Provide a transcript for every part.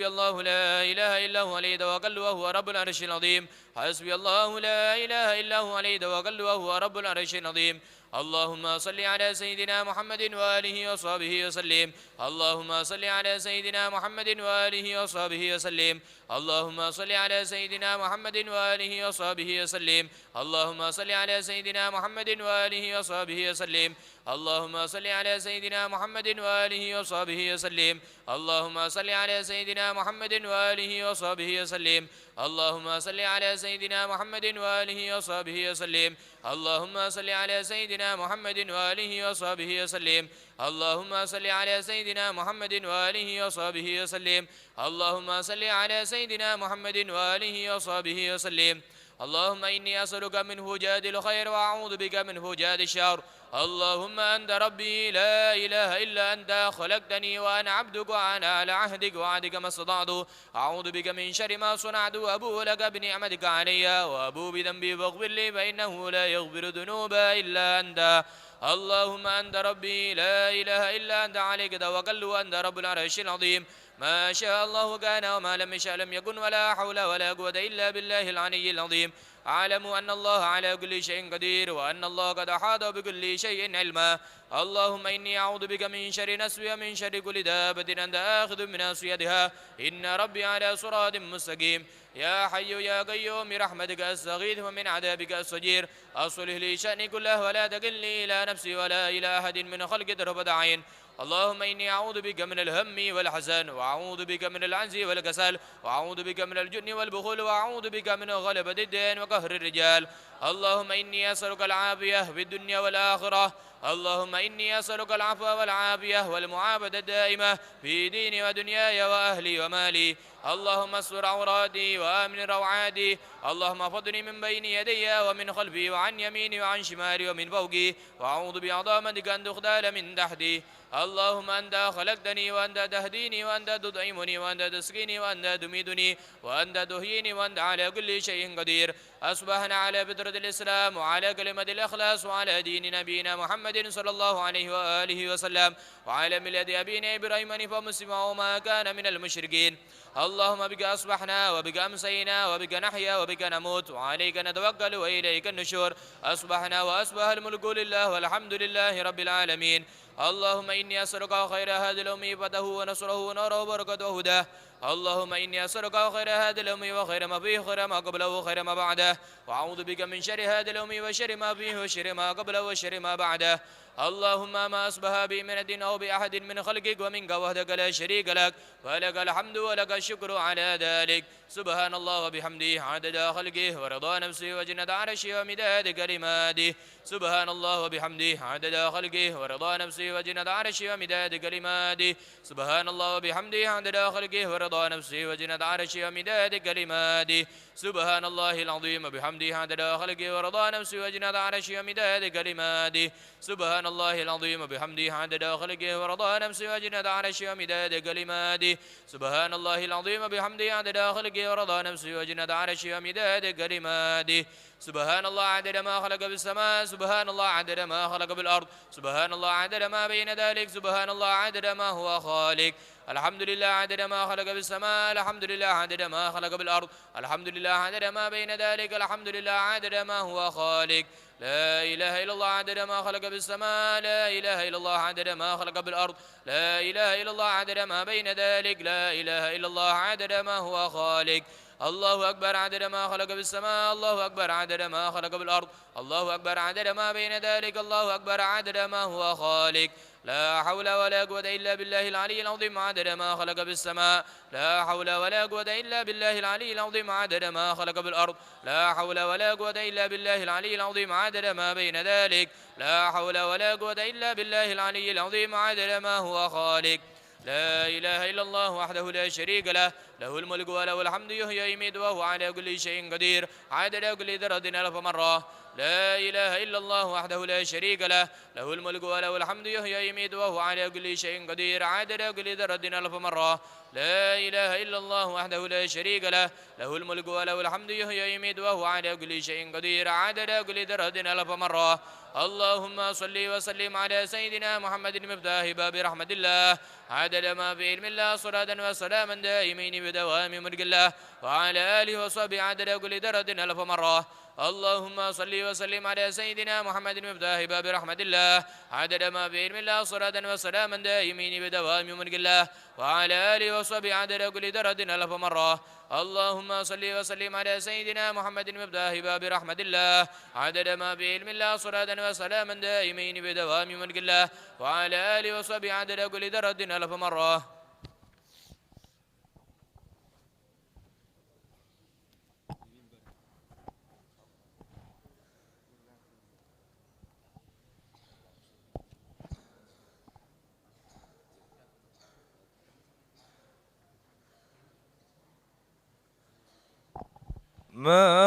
الله لا إله إلا هو عليه توكل وهو رب العرش العظيم. حسبي الله لا إله إلا هو عليه توكل وهو رب العرش العظيم. اللهم صل على سيدنا محمد وآله وصحبه وسلم. اللهم صل على سيدنا محمد وآله وصحبه وسلم. اللهم صل على سيدنا محمد وآله وصحبه وسلم. اللهم صل على سيدنا محمد وآله وصحبه وسلم. اللهم صل على سيدنا محمد وآله وصحبه وسلم. اللهم صل على سيدنا محمد وآله وصحبه وسلم. اللهم صل على سيدنا محمد وآله وصحبه وسلم. اللهم صل على سيدنا محمد وآله وصحبه وسلم. اللهم صل على سيدنا محمد وآله وصحبه وسلم. اللهم صل على سيدنا محمد وآله وصحبه وسلم. اللهم إني أسألك من فجاد الخير وأعوذ بك من فجاد الشر. اللهم أنت ربي لا إله إلا أنت خلقتني وأنا عبدك وأنا على عهدك وعهدك ما استطعت. أعوذ بك من شر ما صنعت وأبوء لك بنعمتك علي وأبوء بذنبي فاغفر لي فإنه لا يغفر الذنوب إلا أنت. اللهم أنت ربي لا إله إلا أنت عليك توكلت وأنت رب العرش العظيم. ما شاء الله كان وما لم يشاء لم يكن ولا حول ولا قوة إلا بالله العلي العظيم. أعلم أن الله على كل شيء قدير وأن الله قد أحاط بكل شيء علما. اللهم إني أعوذ بك من شر نفسي ومن شر كل دابة أنت آخذ من ناصيتها إن ربي على صراط مستقيم. يا حي يا قيوم برحمتك أستغيث ومن عذابك أستجير. أصلح لي شأني كله ولا تكلني إلى نفسي ولا إلى أحد من خلقك طرفة عين. اللهم إني أعوذ بك من الهم والحزن وأعوذ بك من العجز والكسل وأعوذ بك من الجن والبخل وأعوذ بك من غلبة الدين وقهر الرجال. اللهم إني أسألك العافية في الدنيا والآخرة. اللهم إني أسألك العفو والعافية والمعافاة الدائمة في ديني ودنياي وأهلي ومالي. اللهم استر عوراتي وآمن روعاتي. اللهم احفظني من بين يدي ومن خلفي وعن يميني وعن شمالي ومن فوقي وأعوذ بعظمتك أن تخذل من تحتي. اللهم أنت خلقتني وأنت تهديني وأنت تطعمني وأنت تسقيني وأنت تميتني وأنت تحييني وأنت على كل شيء قدير. أصبحنا على فطرة الإسلام وعلى كلمة الإخلاص وعلى دين نبينا محمد صلى الله عليه وآله وسلم وعلى ملة أبينا إبراهيم حنيفا مسلما وما كان من المشركين. اللهم بك أصبحنا وبك أمسينا وبك نحيا وبك نموت وعليك نتوكل وإليك النشور. أصبحنا وأصبح الملك لله والحمد لله رب العالمين. اللهم إني أسألك خير هذه الأمة فتحه ونصره ونوره وبركته وهداه. اللهم إني أسألك خير هذه الأمة وخير ما فيه وخير ما قبله وخير ما بعده وأعوذ بك من شر هذه الأمة وشر ما فيه وشر ما قبله وشر ما بعده. اللهم ما أصبح بمنة أو بأحد من خلقك ومنك وحدك لا شريك لك ولك الحمد ولك الشكر على ذلك. سبحان الله وبحمده عدد خلقه ورضا نفسه وجنة عرشه ومداد كلماته. سبحان الله وبحمده عدد خلقه ورضا نفسه وجنة عرشه ومداد كلماته. سبحان الله وبحمده عدد خلقه ورضا نفسه وجنة عرشه ومداد كلماته. سبحان الله العظيم وبحمده عدد خلقه ورضا نفسه وجنة عرشه ومداد كلماته. سبحان الله العظيم وبحمده عدد خلقه ورضا نفسه وجنة عرشه ومداد كلماته. سبحان الله العظيم وبحمده عدد خلقه ورضا نفسه وجنة عرشه ومداد كلماته. سبحان الله عدد ما خلق بالسماء. سبحان الله عدد ما خلق بالأرض. سبحان الله عدد ما بين ذلك. سبحان الله عدد ما هو خالق. الحمد لله عدد ما خلق بالسماء. الحمد لله عدد ما خلق بالأرض. الحمد لله عدد ما بين ذلك. الحمد لله عدد ما هو خالق. لا إله إلا الله عدد ما خلق بالسماء. لا إله إلا الله عدد ما خلق بالأرض. لا إله إلا الله عدد ما بين ذلك. لا إله إلا الله عدد ما هو خالق. الله أكبر عدد ما خلق بالسماء. الله أكبر عدد ما خلق بالأرض. الله أكبر عدد ما بين ذلك. الله أكبر عدد ما هو خالق. لا حول ولا قوة إلا بالله العلي العظيم عدد ما خلق بالسماء. لا حول ولا قوة إلا بالله العلي العظيم عدد ما خلق بالأرض. لا حول ولا قوة إلا بالله العلي العظيم عدد ما بين ذلك. لا حول ولا قوة إلا بالله العلي العظيم عدد ما هو خالق. لا إله إلا الله وحده لا شريك له له الملك وله الحمد يحيي ويميت وهو على كل شيء قدير عدد كل ذرة ألف مرة. لا إله إلا الله وحده لا شريك له له الملك وله الحمد يحيي ويميت وهو على كل شيء قدير عدد كل ذرة ألف مرة لا إله إلا الله وحده لا شريك له له الملك وله الحمد يحيي ويميت وهو على كل شيء قدير عدد كل ذرة ألف مرة اللهم صل وسلم على سيدنا محمد مفتاح باب رحمة الله عدد ما في علم الله صلاة وسلاما دائمين بدوام ملك الله وعلى آله وصحبه عدد كل ذرة ألف مرة اللهم صل وسلم على سيدنا محمد مفتاح باب رحمة الله عدد ما في علم الله صلاة وسلاما دائمين بدوام ملك الله وعلى آله وصحبه عدد كل ذرة ألف مرة اللهم صل وسلم على سيدنا محمد مفتاح باب رحمة الله عدد ما في علم الله صلاة وسلاما دائمين بدوام ملك الله وعلى آله وصحبه عدد كل ذرة ألف مرة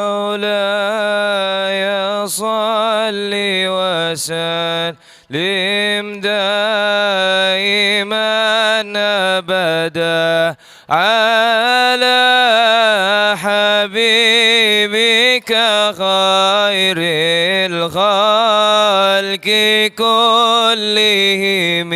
مولاي صل وسلم دائما أبدا على حبيبك خير الخلق كلهم.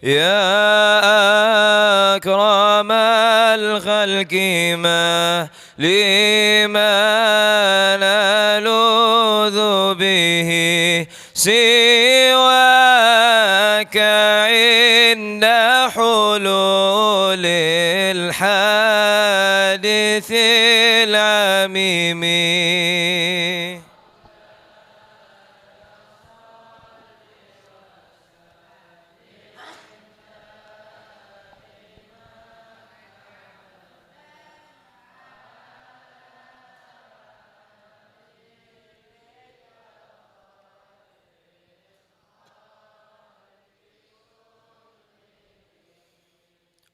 يا أكرم الخلق ما لمن ألوذ به سواك عند حلول الحادث العميم.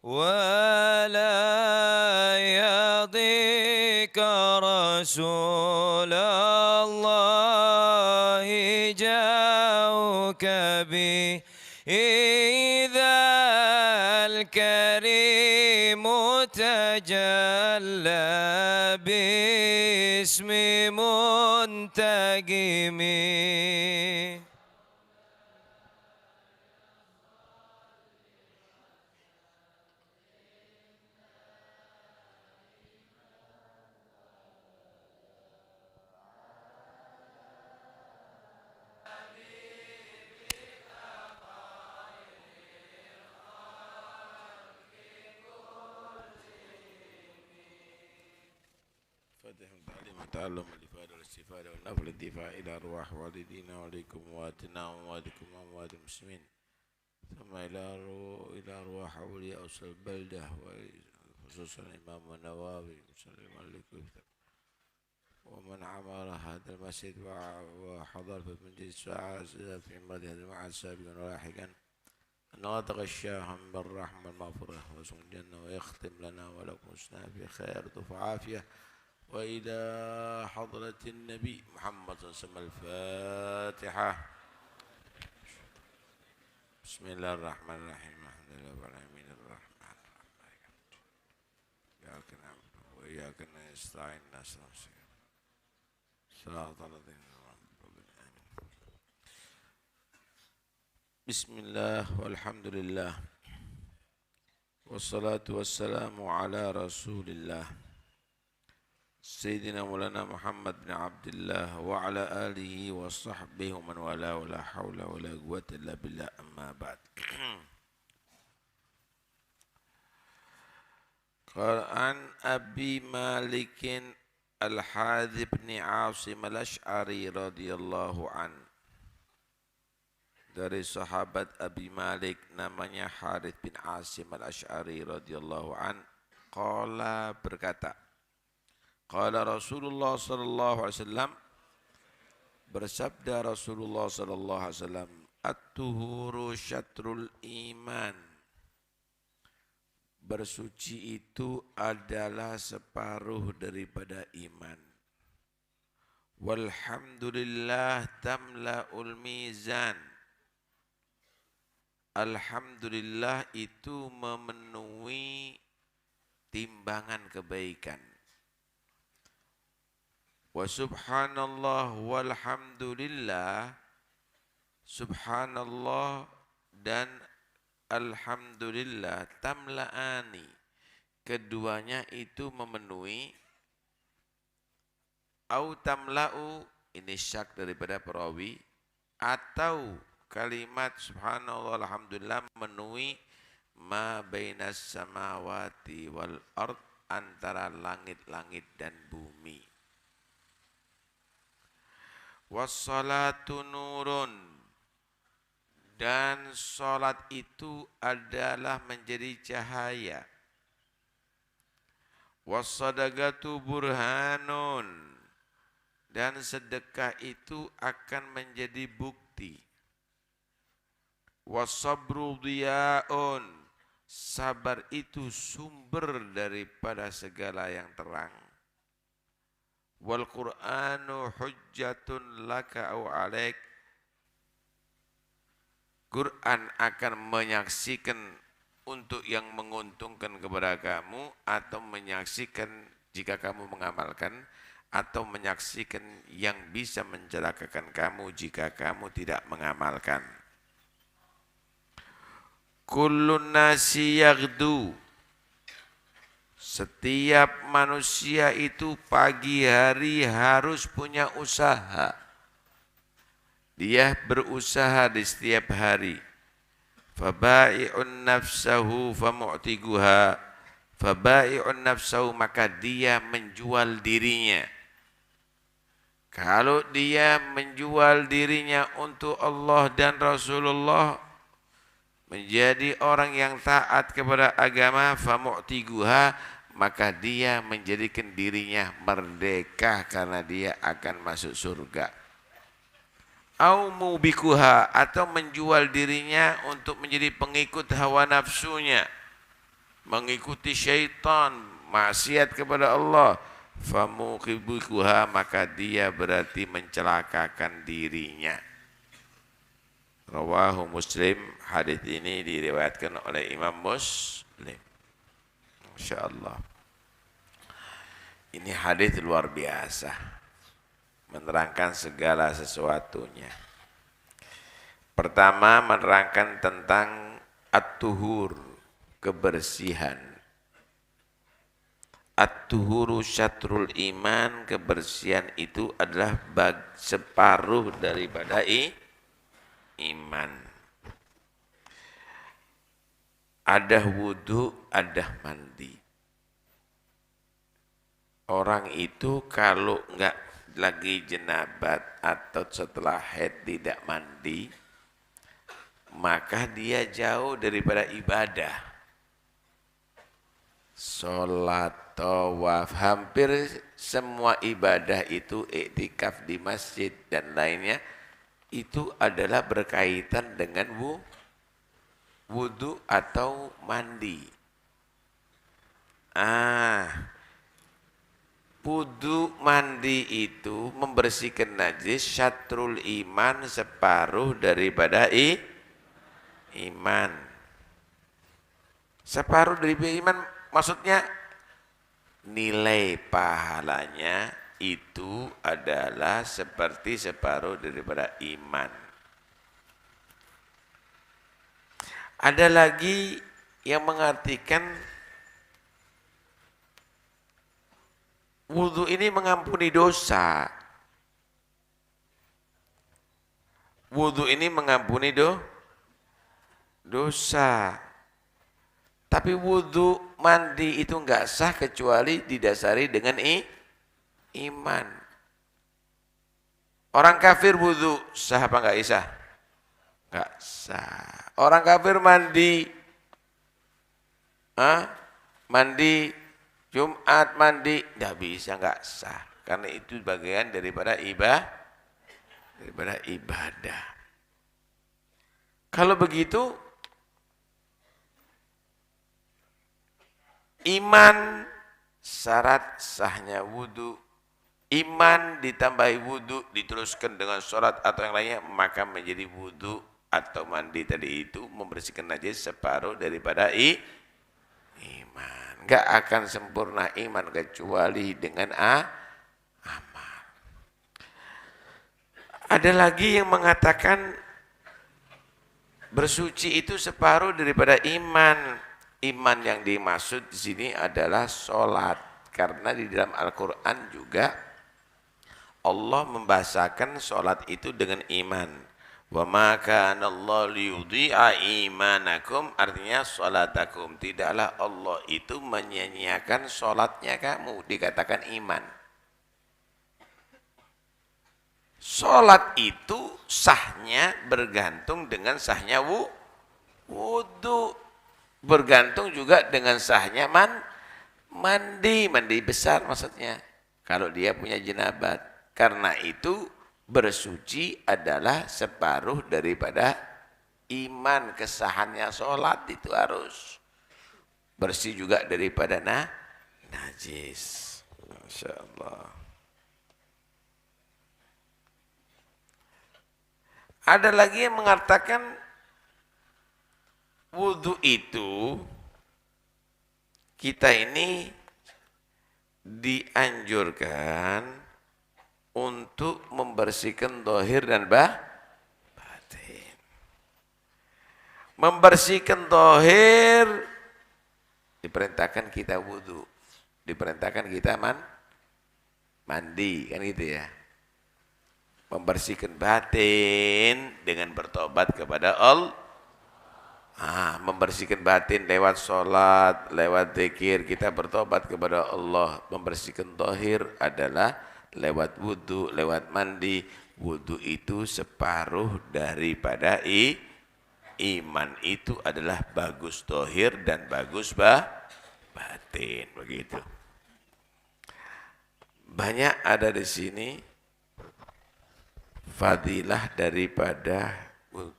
ولا يضيق رسول الله جاءك به إذا الكريم تجلى باسم منتقم. تعلم الإفادة والاستفادة والنفع الدفاع إلى أرواح والدينا وعليكم وأمواتنا وأمواتكم وأموات المسلمين ثم إلى أرواح أولياء أصل البلدة وخصوصا الإمام النووي ومن عمر هذا المسجد وحضر في مجلس في مجلس المعهد سابقا ولاحقا أن نتغشاهم بالرحمة والمغفرة وسوء الجنة ويختم لنا ولكم حسنا في خير وعافية وإلى حضرة النبي محمد صلى الله عليه وسلم. الفاتحة. بسم الله الرحمن الرحيم. الحمد لله رب العالمين الرحمن الرحيم إياك نعبد وإياك نستعين صراط الذين أنعمت عليهم. بسم الله والحمد لله والصلاة والسلام على رسول الله سيدنا مولانا محمد بن عبد الله وعلى آله وصحبه ومن والاه ولا حول ولا قوة إلا بالله. أما بعد. قال عن أبي مالك الحارث بن عاصم الأشعري رضي الله عنه dari sahabat Abi Malik namanya Harith bin Asim al-Ash'ari radhiyallahu an, qala berkata, qala Rasulullah sallallahu alaihi wasallam, bersabda Rasulullah sallallahu alaihi wasallam, at-tuhuru syatrul iman, bersuci itu adalah separuh daripada iman. Walhamdulillah tamla'ul mizan, alhamdulillah itu memenuhi timbangan kebaikan. Wa subhanallah walhamdulillah, subhanallah dan alhamdulillah tamla'ani, keduanya itu memenuhi. Au tamla'u, ini syak daripada perawi, atau kalimat subhanallah alhamdulillah memenuhi ma bainas samawati wal ard, antara langit-langit dan bumi. Wassalatu nurun, dan salat itu adalah menjadi cahaya. Wassadaqatu burhanun, dan sedekah itu akan menjadi bukti. Wassabru diyaun, sabar itu sumber daripada segala yang terang. Wal Qur'anu hujjatun laka au alaik, Quran akan menyaksikan untuk yang menguntungkan kepada kamu, atau menyaksikan jika kamu mengamalkan, atau menyaksikan yang bisa mencelakakan kamu jika kamu tidak mengamalkan. Kullun nasi yaghdu, setiap manusia itu pagi hari harus punya usaha. Dia berusaha di setiap hari. Fabai'un nafsahu famu'tiguha, fabai'un nafsahu, maka dia menjual dirinya. Kalau dia menjual dirinya untuk Allah dan Rasulullah, menjadi orang yang taat kepada agama, famu'tiguha, maka dia menjadikan dirinya merdeka karena dia akan masuk surga. Au mubikuha, atau menjual dirinya untuk menjadi pengikut hawa nafsunya, mengikuti syaitan, maksiat kepada Allah, famukibikuha, maka dia berarti mencelakakan dirinya. Rawahu Muslim, hadis ini diriwayatkan oleh Imam Muslim. Insyaallah. Ini hadis luar biasa, menerangkan segala sesuatunya. Pertama, menerangkan tentang at-tuhur, kebersihan. At-tuhuru syatrul iman, kebersihan itu adalah separuh daripada iman. Ada wudu, ada mandi. Orang itu kalau enggak lagi jenabat atau setelah haid tidak mandi, maka dia jauh daripada ibadah. Sholat, tawaf, hampir semua ibadah itu, iktikaf di masjid dan lainnya, itu adalah berkaitan dengan wudu atau mandi. Wudu mandi itu membersihkan najis, syatrul iman, separuh daripada iman. Separuh daripada iman maksudnya nilai pahalanya itu adalah seperti separuh daripada iman. Ada lagi yang mengartikan wudu ini mengampuni dosa. Wudu ini mengampuni dosa. Tapi wudu mandi itu enggak sah kecuali didasari dengan iman. Orang kafir wudu sah apa enggak sah? Nggak sah. Orang kafir mandi, mandi Jumat, mandi, nggak bisa, nggak sah. Karena itu bagian daripada ibadah. Kalau begitu, iman syarat sahnya wudu, iman ditambahi wudu, diteruskan dengan sholat atau yang lainnya, maka menjadi wudu atau mandi tadi itu membersihkan najis separuh daripada iman. Enggak akan sempurna iman kecuali dengan amal. Ada lagi yang mengatakan bersuci itu separuh daripada iman. Iman yang dimaksud di sini adalah sholat. Karena di dalam Al-Quran juga Allah membahasakan sholat itu dengan iman. Wa ma kana Allah liyudhi'a imanakum, artinya sholatakum. Tidaklah Allah itu menyia-nyiakan sholatnya kamu, dikatakan iman. Sholat itu sahnya bergantung dengan sahnya wudu. Bergantung juga dengan sahnya mandi besar maksudnya. Kalau dia punya jenabat. Karena itu bersuci adalah separuh daripada iman, kesahannya sholat itu harus bersih juga daripada najis. Masya Allah. Ada lagi yang mengatakan wudu itu kita ini dianjurkan untuk membersihkan zahir dan batin. Membersihkan zahir diperintahkan kita wudu, diperintahkan kita mandi, kan gitu ya. Membersihkan batin dengan bertobat kepada Allah. Membersihkan batin lewat sholat, lewat zikir, kita bertobat kepada Allah. Membersihkan zahir adalah lewat wudu, lewat mandi. Wudu itu separuh daripada iman. Itu adalah bagus zahir dan bagus batin, begitu. Banyak ada di sini fadilah daripada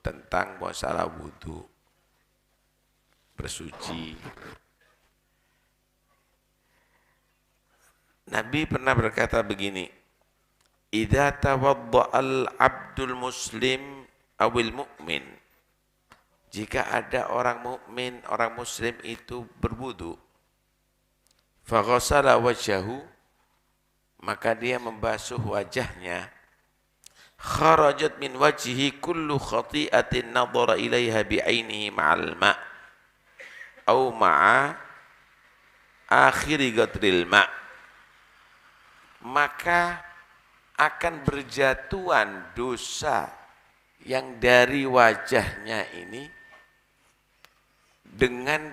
tentang masalah wudu, bersuci. Nabi pernah berkata begini, idza tawadda'al abdul muslim awil mu'min, jika ada orang mukmin, orang muslim itu berwudu, faghasala wajhahu, maka dia membasuh wajahnya, kharajat min wajhihi kullu khati'atin nadhara ilaiha bi'ainihi ma'al ma' au ma'a akhiri qatril ma', maka akan berjatuhan dosa yang dari wajahnya ini dengan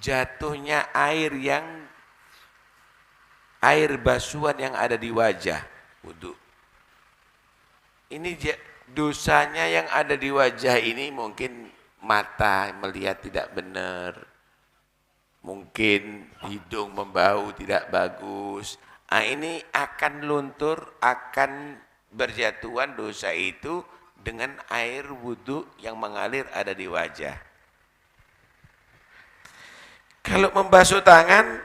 jatuhnya air basuhan yang ada di wajah wudu. Ini dosanya yang ada di wajah ini, mungkin mata melihat tidak benar, mungkin hidung membau tidak bagus. Ini akan luntur, akan berjatuhan dosa itu dengan air wudu yang mengalir ada di wajah. Kalau membasuh tangan,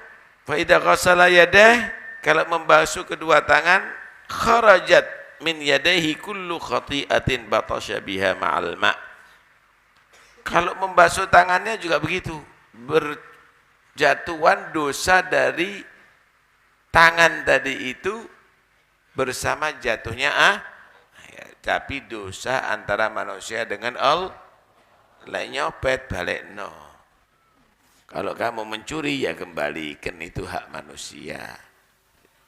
fa idza ghassala yadah, kalau membasuh kedua tangan, kharajat min yadayhi kullu khati'atin batasya biha ma'al ma'. Kalau membasuh tangannya juga begitu, berjatuhan dosa dari tangan tadi itu bersama jatuhnya tapi dosa antara manusia dengan Allah, lain nyopet balik no. Kalau kamu mencuri ya kembalikan, itu hak manusia.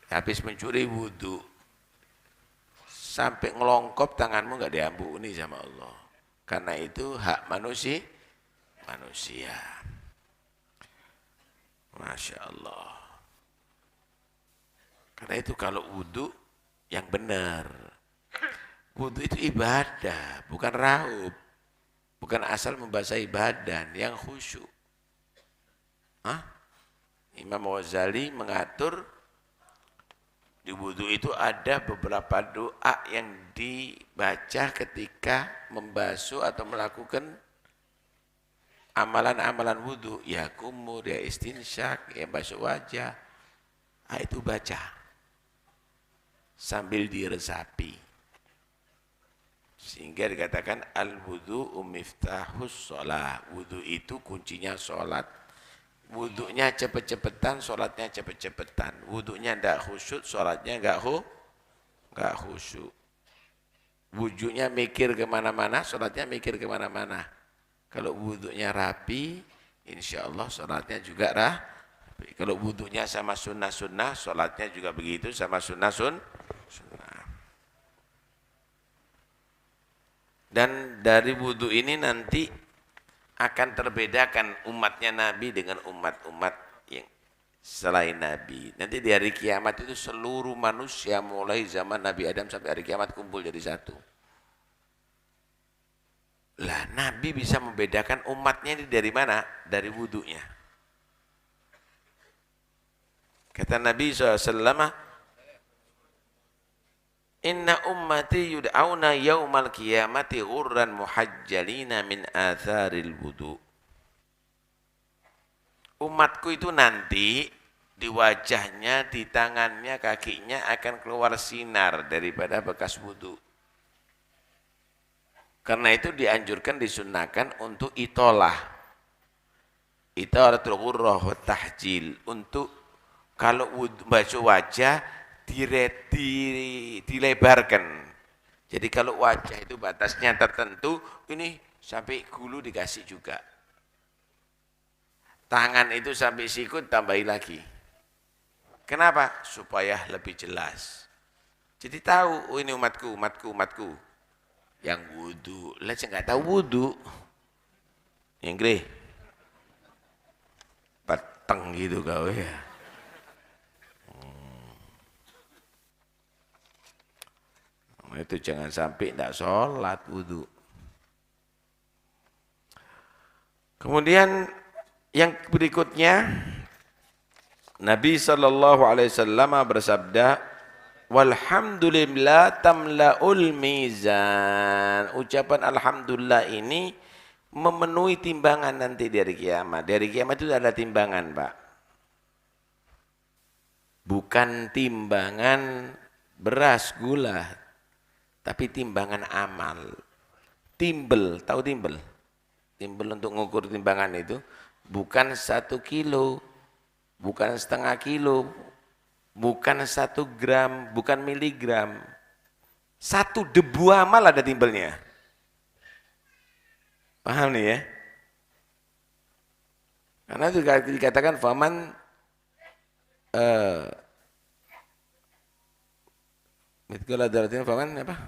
Habis mencuri wudu, sampai ngelongkop tanganmu nggak diampuni sama Allah. Karena itu hak manusia. Masya Allah. Karena itu kalau wudu yang benar, Wudu itu ibadah, bukan raub. Bukan asal membasahi badan, yang khusyuk. Imam Ghazali mengatur di wudu itu ada beberapa doa yang dibaca ketika membasuh atau melakukan amalan-amalan wudu. Ya kumur, ya istinsyak, ya basuh wajah. Itu baca sambil diresapi. Sehingga dikatakan al-wudu'u miftahus sholat. Wudu itu kuncinya sholat. Wudunya cepet-cepetan, sholatnya cepet-cepetan. Wudunya tidak khusyuk, sholatnya enggak khusyuk. Wudunya mikir kemana-mana, sholatnya mikir kemana-mana. Kalau wudunya rapi, insya Allah sholatnya juga rapi. Kalau wudunya sama sunnah-sunnah, sholatnya juga begitu sama sunnah-sunnah. Dan dari wudu ini nanti akan terbedakan umatnya Nabi dengan umat-umat yang selain Nabi. Nanti di hari kiamat itu seluruh manusia mulai zaman Nabi Adam sampai hari kiamat kumpul jadi satu. Lah Nabi bisa membedakan umatnya ini dari mana? Dari wudunya. Kata Nabi SAW, inna ummati yud'auna yaumal qiyamati ghurran muhajjalina min atharil wudu. Umatku itu nanti di wajahnya, di tangannya, kakinya akan keluar sinar daripada bekas wudu. Karena itu dianjurkan, disunnahkan untuk itolah. Itolatul ghurrah wa tahjil. Untuk kalau basuh wajah dilebarkan. Jadi kalau wajah itu batasnya tertentu, ini sampai gulu dikasih juga. Tangan itu sampai sikut tambahin lagi. Kenapa? Supaya lebih jelas. Jadi tahu, ini umatku. Yang wudu, lah saya nggak tahu wudu. Inggris. Peteng gitu kau ya. Itu jangan sampai tidak sholat wudu. Kemudian yang berikutnya Nabi SAW bersabda, walhamdulillah tamla'ul mizan. Ucapan alhamdulillah ini memenuhi timbangan nanti dari kiamat. Dari kiamat itu ada timbangan, Pak. Bukan timbangan beras, gula, tapi timbangan amal. Timbel, tahu timbel? Timbel untuk mengukur timbangan itu bukan 1 kilo, bukan setengah kilo, bukan 1 gram, bukan miligram. 1 debu amal ada timbelnya. Paham nih ya? Karena itu dikatakan faman mithqala dzarratin faman apa?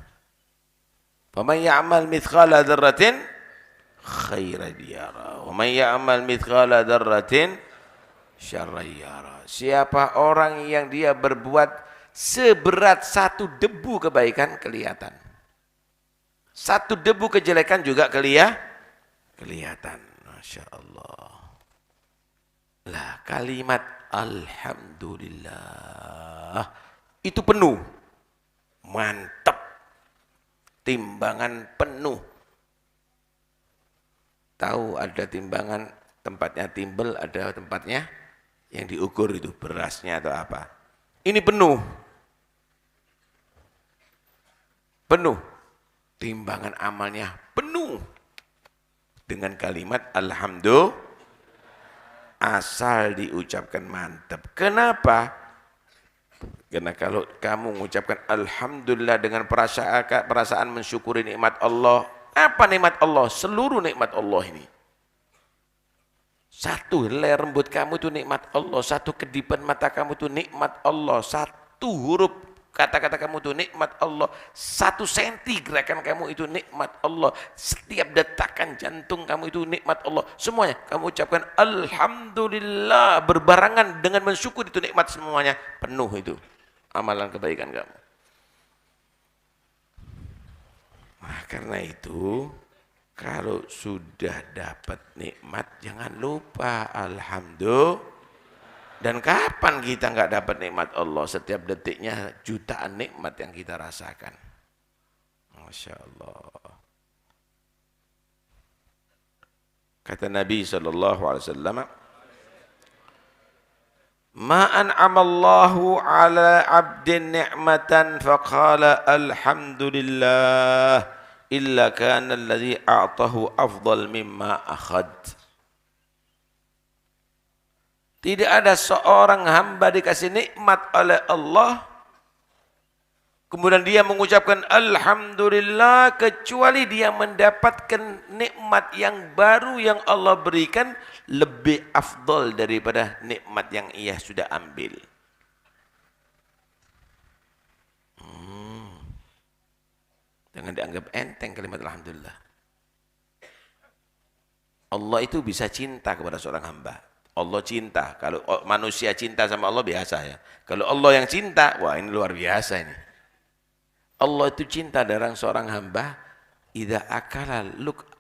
Faman ya'mal mithqala dzarratin khairan yara wa man ya'mal mithqala dzarratin syarran yara. Siapa orang yang dia berbuat seberat 1 debu kebaikan kelihatan. 1 debu kejelekan juga kelihatan. Masya Allah. Lah kalimat alhamdulillah itu penuh. Mantap, timbangan penuh. Tahu ada timbangan tempatnya timbel, ada tempatnya yang diukur itu berasnya atau apa. Ini penuh, timbangan amalnya penuh dengan kalimat alhamdulillah. Asal diucapkan mantap. Kenapa? Karena kalau kamu mengucapkan alhamdulillah dengan perasaan mensyukuri nikmat Allah. Apa nikmat Allah? Seluruh nikmat Allah ini. 1 helai rambut kamu itu nikmat Allah. 1 kedipan mata kamu itu nikmat Allah. 1 huruf kata-kata kamu itu nikmat Allah. 1 senti gerakan kamu itu nikmat Allah. Setiap detakan jantung kamu itu nikmat Allah. Semuanya kamu ucapkan alhamdulillah berbarengan dengan mensyukur itu nikmat semuanya. Penuh itu amalan kebaikan kamu. Karena itu, kalau sudah dapat nikmat, jangan lupa alhamdulillah. Dan kapan kita nggak dapat nikmat Allah? Setiap detiknya jutaan nikmat yang kita rasakan. Masya Allah. Kata Nabi SAW, Ma an'amallahu ala abdin ni'matan faqala alhamdulillah illa kana alladhi a'tahu afdal mimma akhad. Tidak ada seorang hamba dikasih nikmat oleh Allah, kemudian dia mengucapkan alhamdulillah, kecuali dia mendapatkan nikmat yang baru yang Allah berikan lebih afdal daripada nikmat yang ia sudah ambil. Jangan dianggap enteng kalimat alhamdulillah. Allah itu bisa cinta kepada seorang hamba. Allah cinta. Kalau manusia cinta sama Allah biasa ya. Kalau Allah yang cinta, wah ini luar biasa ini. Allah itu cinta dengan seorang hamba. Idza akala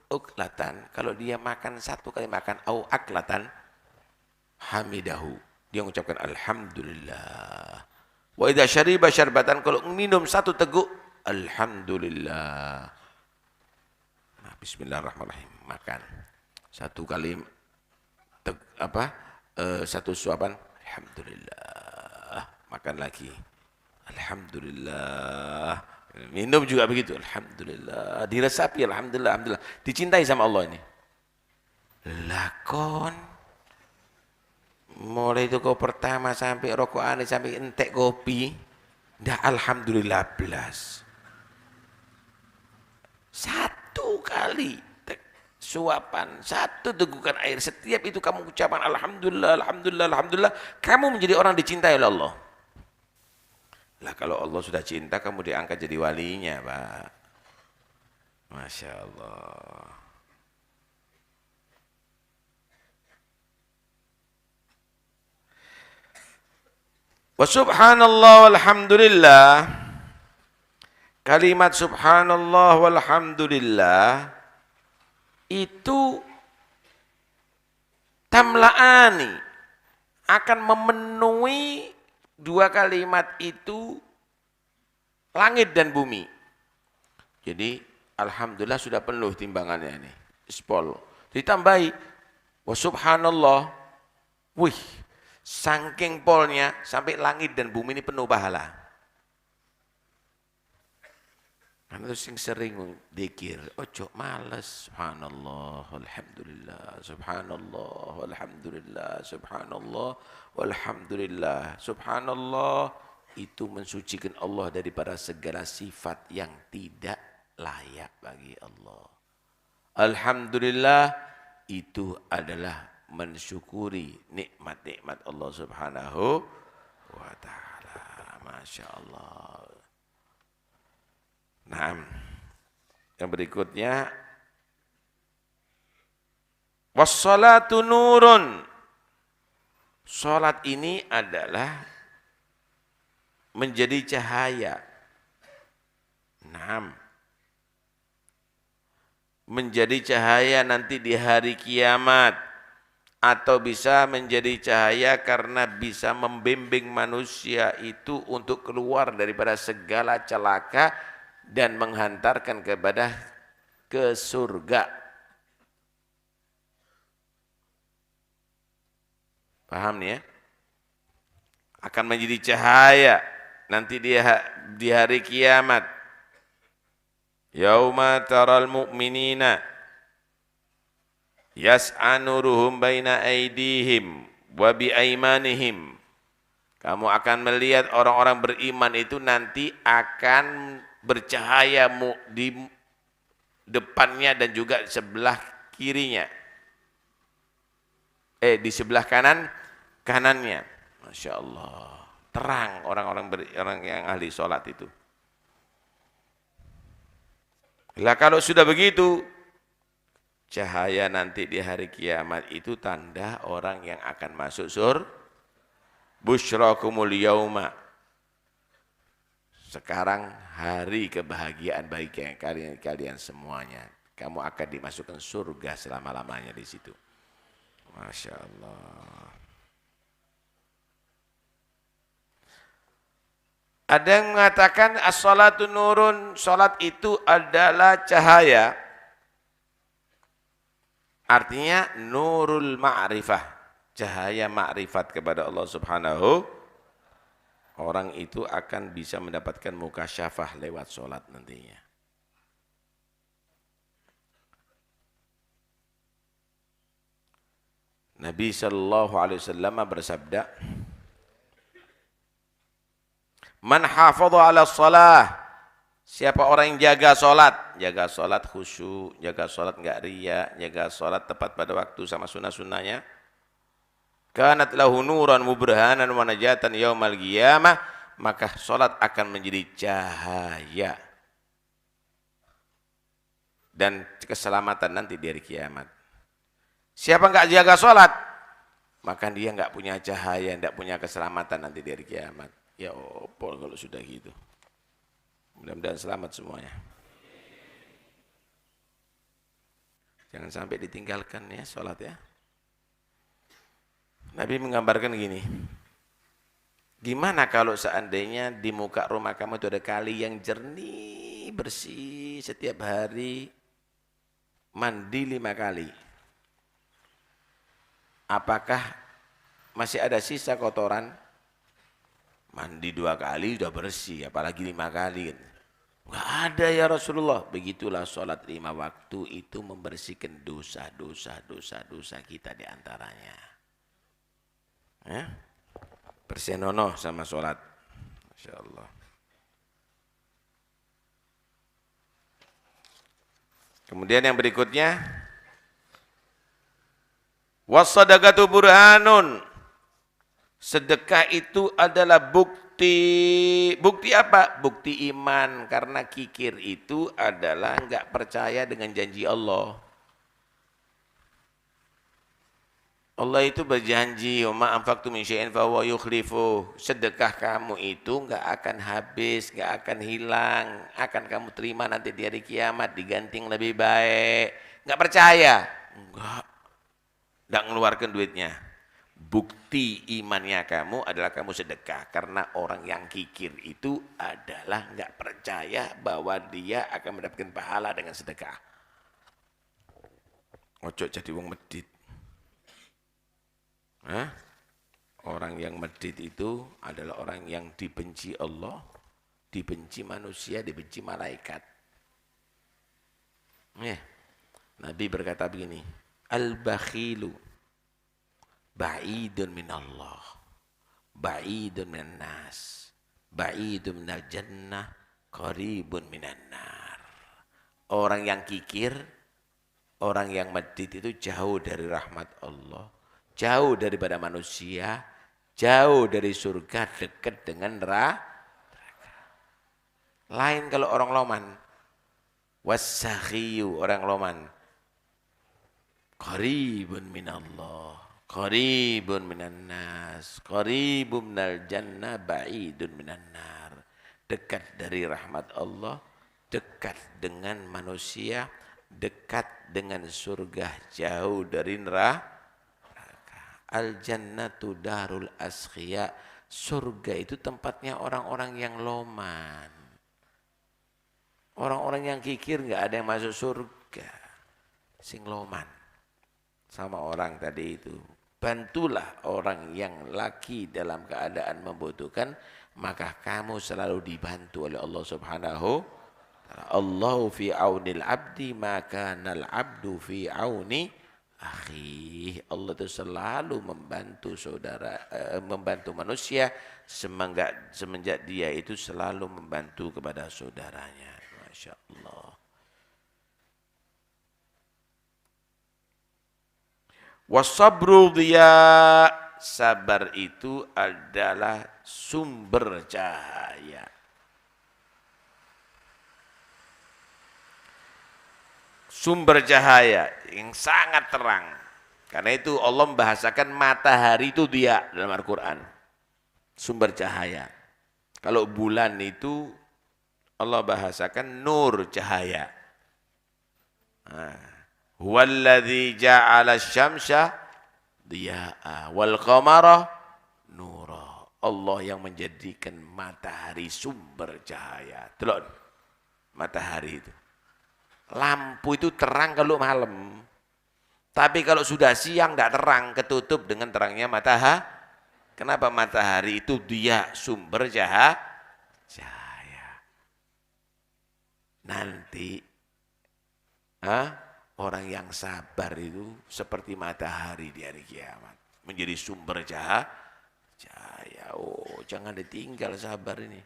uklatan. Kalau dia makan satu kali makan au aklatan, hamidahu. Dia mengucapkan alhamdulillah. Wa idza syariba syarbatan. Kalau minum satu teguk, alhamdulillah. Nah, bismillahirrahmanirrahim. Makan. Satu kali satu suapan, alhamdulillah, makan lagi, alhamdulillah, minum juga begitu, alhamdulillah, diresapi, alhamdulillah, alhamdulillah, dicintai sama Allah ini. Lakon, mulai itu kau pertama sampai rokokan sampai entek kopi, dah alhamdulillah belas, satu kali. Suapan, satu tegukan air, setiap itu kamu ucapan alhamdulillah, alhamdulillah, alhamdulillah, kamu menjadi orang dicintai oleh Allah. Lah kalau Allah sudah cinta, kamu diangkat jadi walinya, Pak. Masya Allah. Wa subhanallah walhamdulillah. Kalimat subhanallah walhamdulillah itu tamla'ani, akan memenuhi dua kalimat itu langit dan bumi. Jadi alhamdulillah sudah penuh timbangannya ini, spol. Ditambahi wa subhanallah, wih, saking polnya sampai langit dan bumi ini penuh pahala. Karena itu sing sering dikir, ojo males, subhanallah, alhamdulillah, subhanallah, alhamdulillah, subhanallah, walhamdulillah, subhanallah, itu mensucikan Allah daripada segala sifat yang tidak layak bagi Allah. Alhamdulillah, itu adalah mensyukuri nikmat-nikmat Allah subhanahu wa ta'ala. Masya Allah. Nah, yang berikutnya wassalatu nurun. Salat ini adalah menjadi cahaya. Nah, menjadi cahaya nanti di hari kiamat, atau bisa menjadi cahaya karena bisa membimbing manusia itu untuk keluar daripada segala celaka dan menghantarkan kepada ke surga. Paham nih ya? Akan menjadi cahaya nanti di hari kiamat. Yauma taral mu'minina yas'a nuruhum baina aydihim wa bi aymanihim. Kamu akan melihat orang-orang beriman itu nanti akan bercahaya di depannya dan juga sebelah kirinya. Di sebelah kanannya. Masya Allah. Terang orang yang ahli sholat itu. Lah kalau sudah begitu, cahaya nanti di hari kiamat itu tanda orang yang akan masuk surga. Busyrakumul yauma. Sekarang hari kebahagiaan bagi kalian semuanya. Kamu akan dimasukkan surga selama-lamanya di situ. Masya Allah. Ada yang mengatakan as-salatu nurun, salat itu adalah cahaya. Artinya nurul ma'rifah, cahaya ma'rifat kepada Allah Subhanahu. Orang itu akan bisa mendapatkan mukasyafah lewat salat nantinya. Nabi sallallahu alaihi wasallam bersabda, "Man hafadha 'ala shalah." Siapa orang yang jaga salat khusyuk, jaga salat enggak riya, jaga salat tepat pada waktu sama sunnah-sunnahnya. Kanat lahu nuran mubrahanan wa najatan yaumal qiyamah, maka salat akan menjadi cahaya dan keselamatan nanti di hari kiamat. Siapa enggak jaga salat, maka dia enggak punya cahaya, enggak punya keselamatan nanti di hari kiamat. Ya opol kalau sudah gitu. Mudah-mudahan selamat semuanya. Jangan sampai ditinggalkan ya sholat ya. Nabi menggambarkan gini. Gimana kalau seandainya di muka rumah kamu itu ada kali yang jernih, bersih, setiap hari mandi 5 kali. Apakah masih ada sisa kotoran? Mandi 2 kali sudah bersih, apalagi 5 kali. Enggak ada ya Rasulullah. Begitulah sholat 5 waktu itu membersihkan dosa kita di antaranya. Ya? Bersenonoh sama sholat. Masya Allah. Kemudian yang berikutnya, wassadaqatu burhanun. Sedekah itu adalah bukti. Bukti apa? Bukti iman. Karena kikir itu adalah enggak percaya dengan janji Allah. Allah itu berjanji, "Wa ma anfaqtum min syai'in fa huwa yukhlifuh." Sedekah kamu itu enggak akan habis, enggak akan hilang. Akan kamu terima nanti di hari kiamat, diganti yang lebih baik. Enggak percaya? Enggak. Enggak mengeluarkan duitnya. Bukti imannya kamu adalah kamu sedekah. Karena orang yang kikir itu adalah enggak percaya bahwa dia akan mendapatkan pahala dengan sedekah. Ojo jadi wong medit. Hah? Orang yang medit itu adalah orang yang dibenci Allah, dibenci manusia, dibenci malaikat. Nabi berkata begini, al-bakhilu ba'idun minallah, ba'idun minan nas, ba'idun minal jannah, qaribun minan nar. Orang yang kikir, orang yang medit itu jauh dari rahmat Allah, jauh daripada manusia, jauh dari surga, dekat dengan neraka. Lain kalau orang loman, wasakhiyu, orang loman, qaribun minallah, qaribun minan nas, qaribun minal jannah, ba'idun minan nar. Dekat dari rahmat Allah, dekat dengan manusia, dekat dengan surga, jauh dari neraka. Al-jannatu darul askhiya. Surga itu tempatnya orang-orang yang loman. Orang-orang yang kikir enggak ada yang masuk surga. Sing loman. Sama orang tadi itu. Bantulah orang yang lagi dalam keadaan membutuhkan, maka kamu selalu dibantu oleh Allah Subhanahu wa ta'ala. Allahu fi aunil abdi maka nal abdu fi auni akhi. Allah itu selalu membantu membantu manusia semenjak dia itu selalu membantu kepada saudaranya. Masya Allah. Wasabru dhiya, sabar itu adalah sumber cahaya. Sumber cahaya yang sangat terang. Karena itu Allah membahasakan matahari itu dia dalam Al-Quran. Sumber cahaya. Kalau bulan itu Allah bahasakan nur cahaya. Huwallazi ja'ala syamsa diya'a wal qamara nura. Allah yang menjadikan matahari sumber cahaya. Delok matahari itu. Lampu itu terang kalau malam. Tapi kalau sudah siang tidak terang, ketutup dengan terangnya matahari. Kenapa matahari itu dia sumber cahaya? Nanti orang yang sabar itu seperti matahari di hari kiamat. Menjadi sumber cahaya. Oh, jangan ditinggal sabar ini.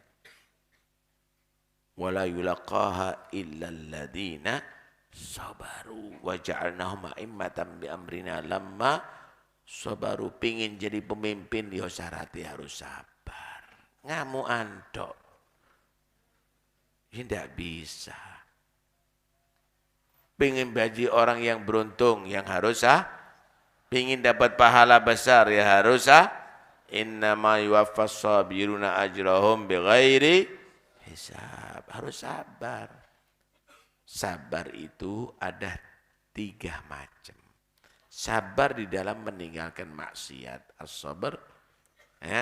Wala yulaqaha illa alladhina sabaru wa ja'alnahum a'immatan bi amrina lamma sabaru. Pingin jadi pemimpin ya syaratnya harus sabar. Ngamu andok. Ini tidak bisa. Pingin bagi orang yang beruntung yang harus pingin dapat pahala besar ya harus innama yuwaffas sabiruna ajrahum bighairi hisab. Harus sabar. Sabar itu ada 3 macam. Sabar di dalam meninggalkan maksiat. As-sabar,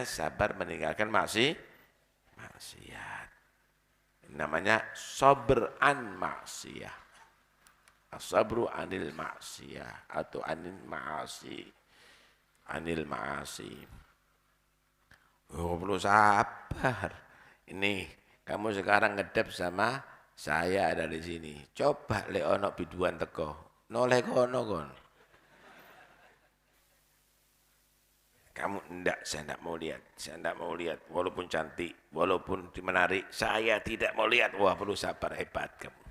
sabar meninggalkan maksiat. Namanya sabr an maksiyah. As-sabru anil maksiyah atau anil ma'asi. Anil ma'asi. Oh, perlu sabar. Ini kamu sekarang ngedep sama saya ada di sini. Coba lek ono biduan teko. Noleh kono kon. Kamu enggak, saya enggak mau lihat. Saya enggak mau lihat walaupun cantik, walaupun menarik, saya tidak mau lihat. Wah, perlu sabar, hebat kamu.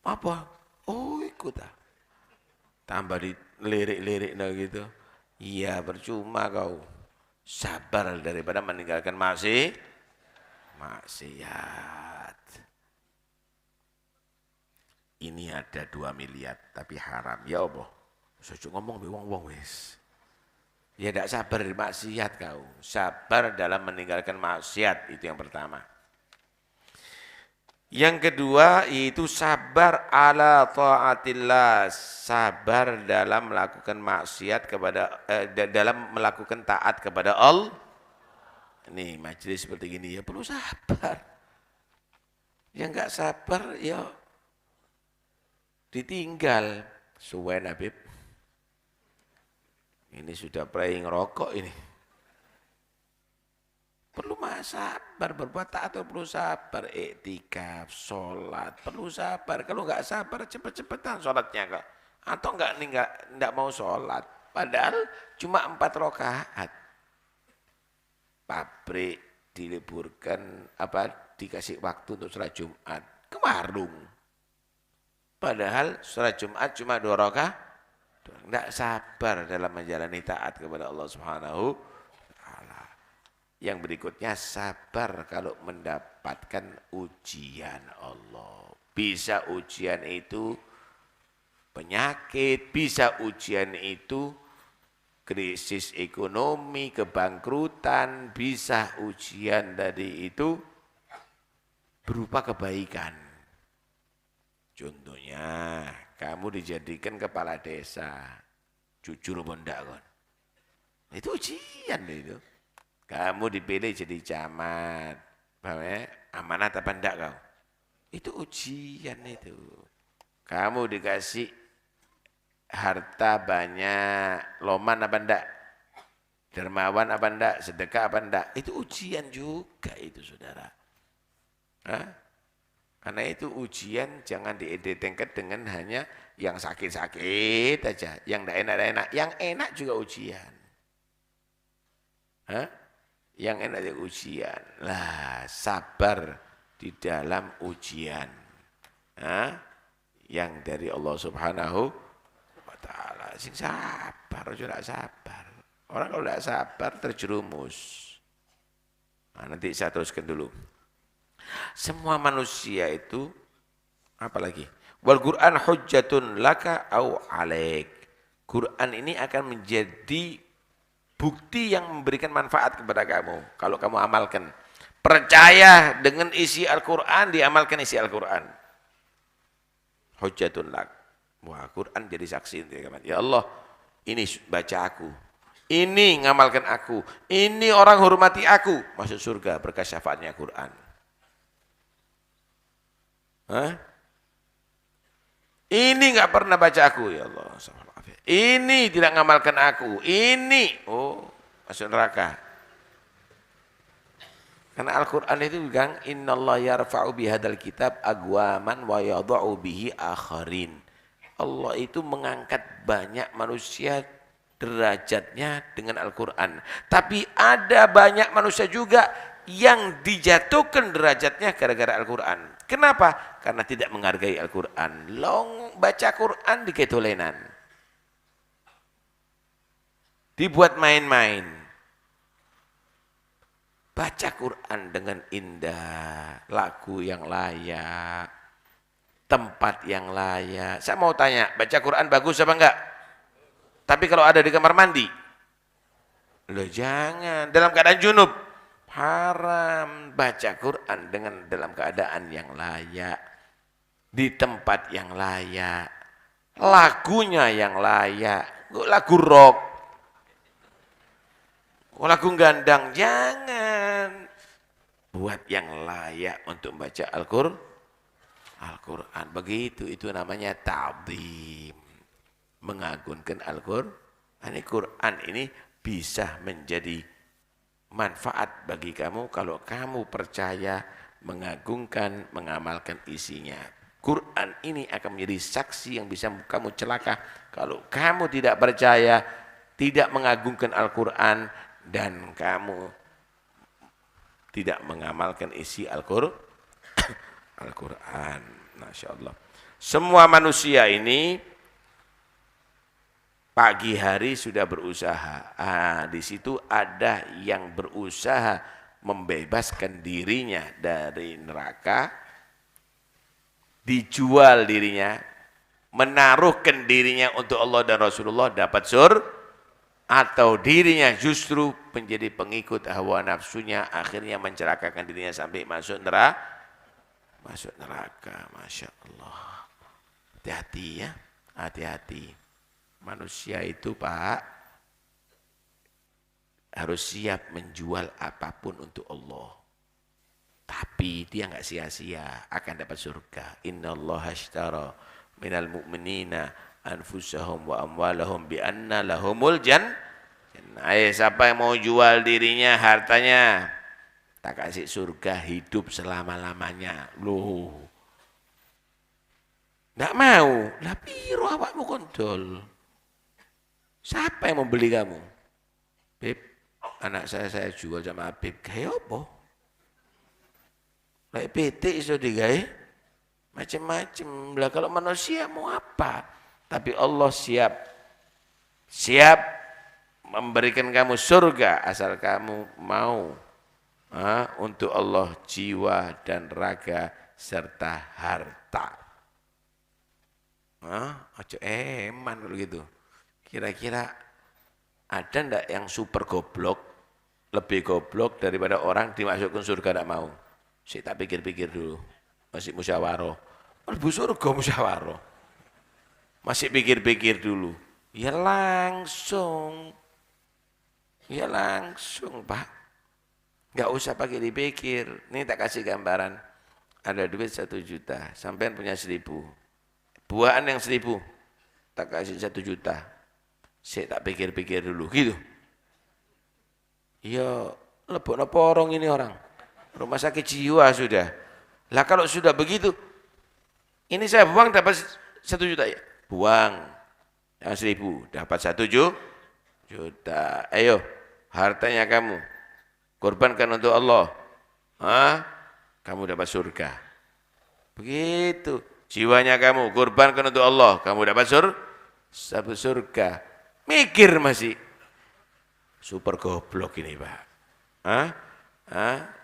Apa? Oh, ikut ah. Tambah di lirik-lirik gitu. Iya, percuma kau. Sabar daripada meninggalkan maksiat. Ini ada 2 miliar tapi haram. Ya Allah. Sojo ngomong be wong-wong wis. Ya tidak sabar dari maksiat kau. Sabar dalam meninggalkan maksiat, itu yang pertama. Yang kedua itu sabar ala taatillah, sabar dalam melakukan maksiat kepada dalam melakukan taat kepada Allah. Ini majelis seperti gini ya perlu sabar. Yang enggak sabar ya ditinggal. Suwen Habib. Ini sudah praying rokok ini. Perlu sabar, berbuat taat atau perlu sabar, iktikaf, sholat, perlu sabar. Kalau enggak sabar cepet-cepetan sholatnya kok. Atau enggak mau sholat. Padahal cuma 4 rakaat. Pabrik diliburkan, dikasih waktu untuk sholat Jumat. Ke warung. Padahal sholat Jumat cuma 2 rakaat. Tidak sabar dalam menjalani taat kepada Allah Subhanahu wa Ta'ala. Yang berikutnya sabar kalau mendapatkan ujian Allah. Bisa ujian itu penyakit, bisa ujian itu krisis ekonomi, kebangkrutan, bisa ujian dari itu berupa kebaikan. Contohnya, kamu dijadikan kepala desa, jujur apa enggak kon? Itu ujian itu. Kamu dipilih jadi camat, amanat apa enggak kau? Itu ujian itu. Kamu dikasih harta banyak, loman apa enggak? Dermawan apa enggak? Sedekah apa enggak? Itu ujian juga itu saudara. Karena itu ujian jangan diidentikan dengan hanya yang sakit-sakit aja, yang tidak enak-enak. Yang enak juga ujian. Yang enak juga ujian. Lah, sabar di dalam ujian. Yang dari Allah Subhanahu wa Ta'ala. Sing sabar, tidak sabar. Orang kalau tidak sabar terjerumus. Nah, nanti saya teruskan dulu. Semua manusia itu apalagi wal Quran hujjatun laka au alaik. Quran ini akan menjadi bukti yang memberikan manfaat kepada kamu kalau kamu amalkan. Percaya dengan isi Al-Quran, diamalkan isi Al-Quran. Hujjatun lak. Wah, Quran jadi saksi. Ya Allah, ini baca aku. Ini ngamalkan aku. Ini orang hormati aku. Masuk surga berkah syafaatnya Quran. Hah? Ini nggak pernah baca aku. Ya Allah. Ini tidak ngamalkan aku. Ini. Oh, masuk neraka. Karena Al-Quran itu bilang, Innallaha yarfa'u bihadal kitab agwaman wa yadha'u bihi akharin. Allah itu mengangkat banyak manusia derajatnya dengan Al-Quran. Tapi ada banyak manusia juga yang dijatuhkan derajatnya gara-gara Al-Quran. Kenapa? Karena tidak menghargai Al-Quran. Long baca Quran diketolenan. Dibuat main-main. Baca Quran dengan indah, lagu yang layak, tempat yang layak. Saya mau tanya, baca Quran bagus apa enggak? Tapi kalau ada di kamar mandi, loh jangan. Dalam keadaan junub, haram. Baca Quran dengan dalam keadaan yang layak, di tempat yang layak, lagunya yang layak. Lagu rock, lagu gandang, jangan. Buat yang layak untuk membaca Al-Quran. Begitu, itu namanya ta'zim. Mengagungkan Al-Quran. Ini Quran ini bisa menjadi manfaat bagi kamu kalau kamu percaya, mengagungkan, mengamalkan isinya. Quran ini akan menjadi saksi yang bisa kamu celaka. Kalau kamu tidak percaya, tidak mengagungkan Al-Quran, dan kamu tidak mengamalkan isi Al-Quran. Masya Allah. Semua manusia ini pagi hari sudah berusaha. Di situ ada yang berusaha membebaskan dirinya dari neraka, dijual dirinya, menaruhkan dirinya untuk Allah dan Rasulullah dapat surga. Atau dirinya justru menjadi pengikut hawa nafsunya, akhirnya mencelakakan dirinya sampai masuk neraka. Masya Allah. Hati-hati ya, hati-hati. Manusia itu Pak harus siap menjual apapun untuk Allah. Tapi dia nggak sia-sia, akan dapat surga. Innallaha ashtara minal mu'minina anfusahum wa amwalahum bi anna lahumul jannah. Siapa yang mau jual dirinya, hartanya, tak kasih surga hidup selama-lamanya. Loh, nggak mau. Lah piro awakmu kontol? Siapa yang mau beli kamu? Beb, anak saya jual sama Beb. Gaya apa? Kayak PT iso digawe macam-macam. Lah kalau manusia mau apa? Tapi Allah siap memberikan kamu surga asal kamu mau untuk Allah jiwa dan raga serta harta. Ojo eman kalau gitu. Kira-kira ada ndak yang super goblok, lebih goblok daripada orang dimasukkan surga tidak mau? Saya tak pikir-pikir dulu. Masih musyawarah. Mlebu surga musyawarah. Masih pikir-pikir dulu. Ya langsung Pak. Nggak usah pakai dipikir. Ini tak kasih gambaran. Ada duit 1 juta. Sampean punya 1000. Buahan yang 1000. Tak kasih 1 juta. Saya tak pikir-pikir dulu. Gitu. Ya lebok porong ini orang. Rumah sakit jiwa sudah. Lah kalau sudah begitu. Ini saya buang dapat 1 juta ya. Buang yang 1000 dapat 1 juta. Ayo, hartanya kamu korbankan untuk Allah. Kamu dapat surga. Begitu. Jiwanya kamu korbankan untuk Allah, kamu dapat surga. Mikir masih. Super goblok ini, Pak.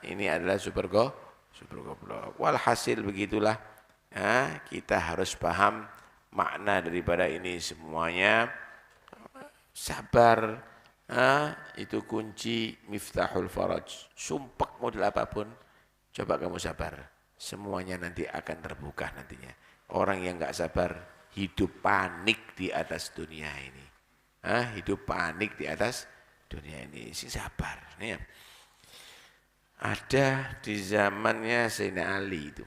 Ini adalah super goblok. Walhasil begitulah. Kita harus paham makna daripada ini semuanya. Sabar, Itu kunci miftahul faraj. Sumpek model apapun, coba kamu sabar. Semuanya nanti akan terbuka nantinya. Orang yang nggak sabar, hidup panik di atas dunia ini. Hidup panik di atas dunia ini. Si sabar. Nih. Ada di zamannya Sayyidina Ali itu.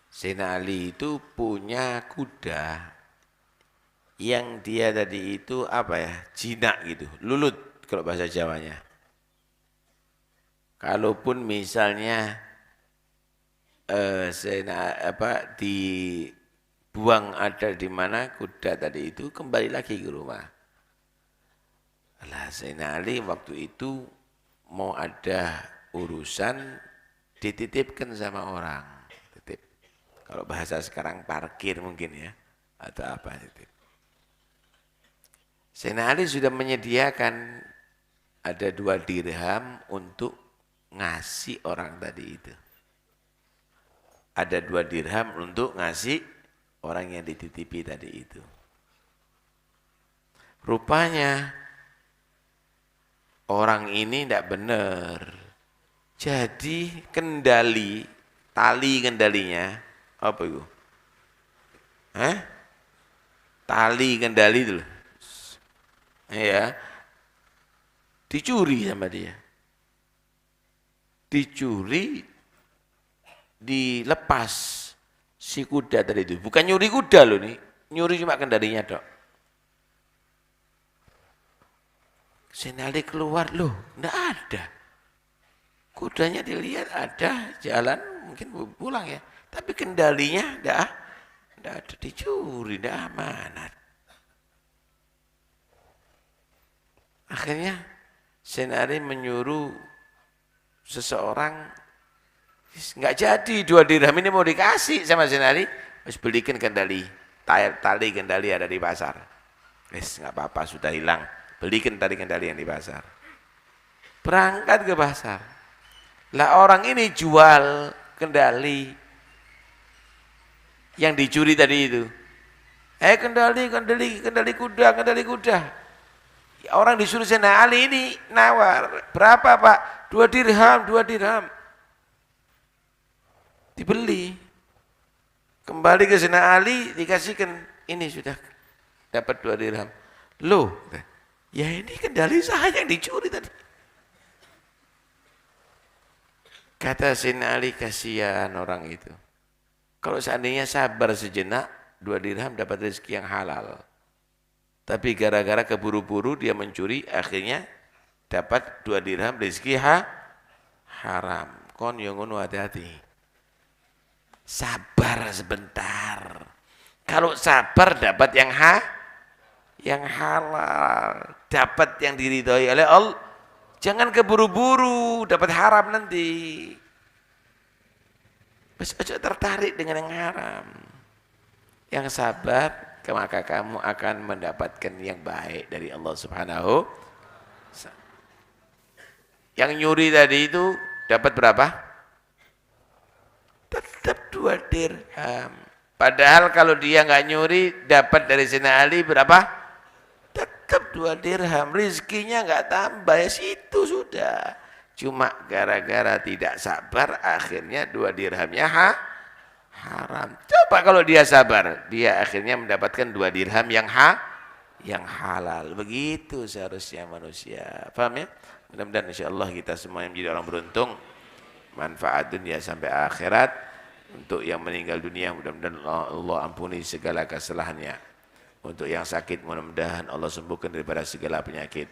Sayyidina Ali itu punya kuda yang dia tadi itu apa ya, jinak gitu, lulut kalau bahasa Jawanya. Kalaupun misalnya dibuang ada di mana kuda tadi itu, kembali lagi ke rumah. Lah Sayyidina Ali waktu itu mau ada urusan, dititipkan sama orang. Titip. Kalau bahasa sekarang parkir mungkin ya, atau apa titip. Sayyidina Ali sudah menyediakan ada 2 dirham untuk ngasih orang tadi itu. Ada 2 dirham untuk ngasih orang yang dititipi tadi itu. Rupanya orang ini tidak benar. Jadi tali kendalinya, apa itu? Tali kendali itu loh. Ya, dicuri sama dia. Dicuri, dilepas si kuda tadi itu. Bukan nyuri kuda loh nih, nyuri cuma kendalinya dok. Sayyidina Ali keluar, loh enggak ada. Kudanya dilihat ada, jalan mungkin pulang ya. Tapi kendalinya enggak ada, dicuri, enggak amanat. Akhirnya Sayyidina Ali menyuruh seseorang, nggak jadi 2 dirham ini mau dikasih sama Sayyidina Ali, harus belikan kendali, tali kendali ada di pasar. Nggak apa-apa, sudah hilang, belikan tali kendali yang di pasar. Berangkat ke pasar. Lah orang ini jual kendali yang dicuri tadi itu. Kendali kuda. Orang disuruh Sayyidina Ali ini nawar, berapa Pak? 2 dirham. Dibeli. Kembali ke Sayyidina Ali, dikasihkan, ini sudah dapat 2 dirham. Loh, ya ini kendali saya yang dicuri tadi. Kata Sayyidina Ali, kasihan orang itu. Kalau seandainya sabar sejenak, 2 dirham dapat rezeki yang halal. Tapi gara-gara keburu-buru dia mencuri, akhirnya dapat 2 dirham rezeki haram. Kon yang ngono hati-hati. Sabar sebentar. Kalau sabar dapat yang halal, dapat yang diridhoi oleh Allah. Jangan keburu-buru dapat haram nanti. Ojo tertarik dengan yang haram. Yang sabar, maka kamu akan mendapatkan yang baik dari Allah Subhanahu. Yang nyuri tadi itu dapat berapa? Tetap 2 dirham. Padahal kalau dia nggak nyuri, dapat dari Sayyidina Ali berapa? Tetap 2 dirham. Rizkinya nggak tambah, ya situ sudah. Cuma gara-gara tidak sabar, akhirnya 2 dirhamnya haram. Coba kalau dia sabar, dia akhirnya mendapatkan 2 dirham yang halal. Begitu seharusnya manusia. Paham ya? Mudah-mudahan insyaallah kita semua yang menjadi orang beruntung, manfaat dunia sampai akhirat. Untuk yang meninggal dunia, mudah-mudahan Allah ampuni segala kesalahannya. Untuk yang sakit, mudah-mudahan Allah sembuhkan daripada segala penyakit.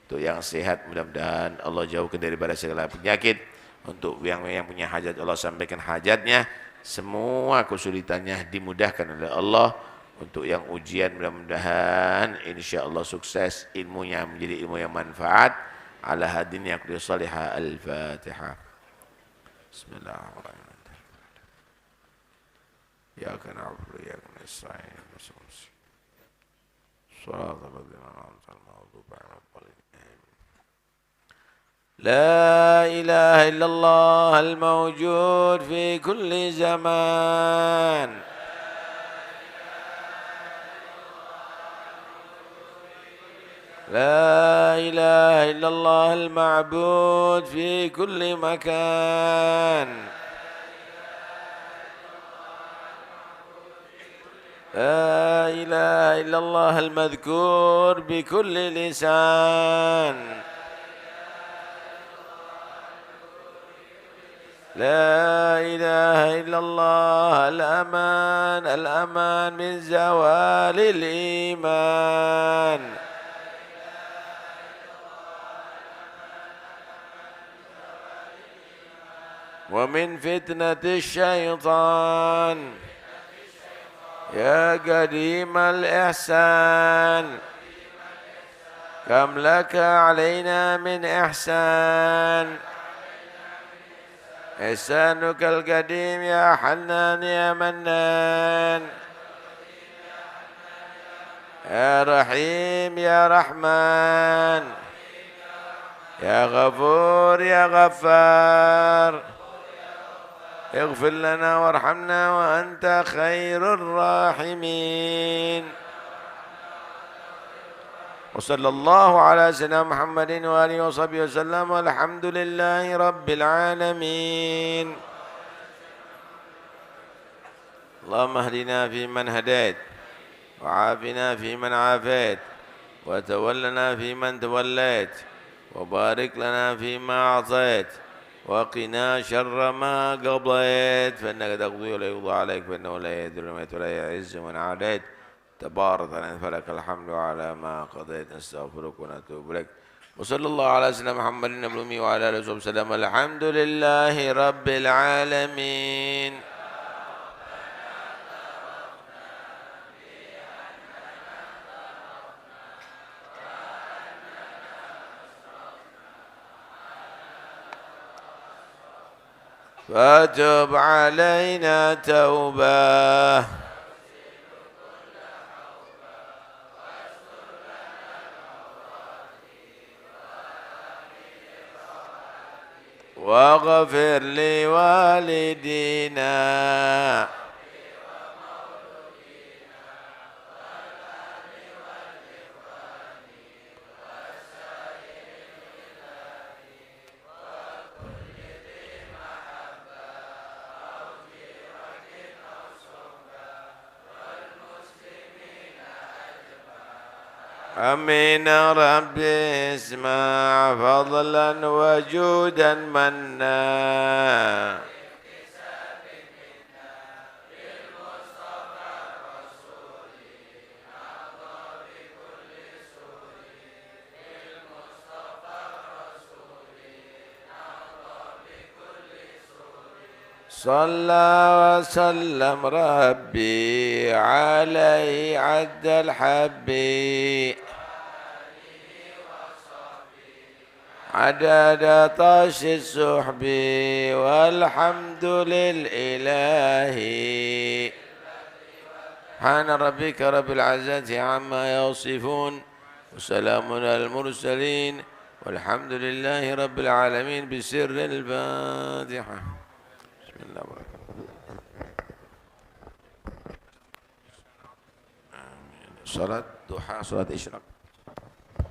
Untuk yang sehat, mudah-mudahan Allah jauhkan daripada segala penyakit. Untuk yang punya hajat, Allah sampaikan hajatnya. Semua kesulitannya dimudahkan oleh Allah. Untuk yang ujian, mudah-mudahan insyaallah sukses, ilmunya menjadi ilmu yang manfaat. Ala hadin yaqdi salihah. Al-Fatihah. Bismillahirrahmanirrahim. Ya kana na'budu wa iyyaka nasta'in. Shiratal ladzina an'amta 'alaihim. لا إله إلا الله الموجود في كل زمان. لا إله إلا الله المعبود في كل مكان لا إله إلا الله المذكور بكل لسان لا إله إلا الله الأمان من زوال الإيمان ومن فتنة الشيطان يا قديم الإحسان كم لك علينا من إحسان إحسانك القديم يا حنان يا منان يا رحيم يا رحمن يا غفور يا غفار اغفر لنا وارحمنا وأنت خير الراحمين وصلى الله على سيدنا محمد وآله وصحبه وسلم والحمد لله رب العالمين اللهم اهدنا فيمن هديت وعافنا فيمن عافيت وتولنا فيمن توليت وبارك لنا فيما أعطيت وقنا شر ما قضيت فإنك تقضي ولا يقضى عليك فإنه لا يذل من ولا يعز من عاديت تبارك أنت فلك الحمد على ما قضيت نستغفرك ونتوب إليك وصلى الله على سيدنا محمد النبي الأمي وعلى آله وصحبه وسلم الحمد لله رب العالمين فتب علينا توبة واغفر لوالدينا أمين ربي اسمع فضلا وجودا منا صلى وسلم ربي عليه عد الحبي عدد طش السحب والحمد للإله سبحان ربك رب العزة عما يصفون وسلام على المرسلين والحمد لله رب العالمين بسر الفاتحة بسم الله الرحمن الرحيم صلاة ضحى صلاة إشراق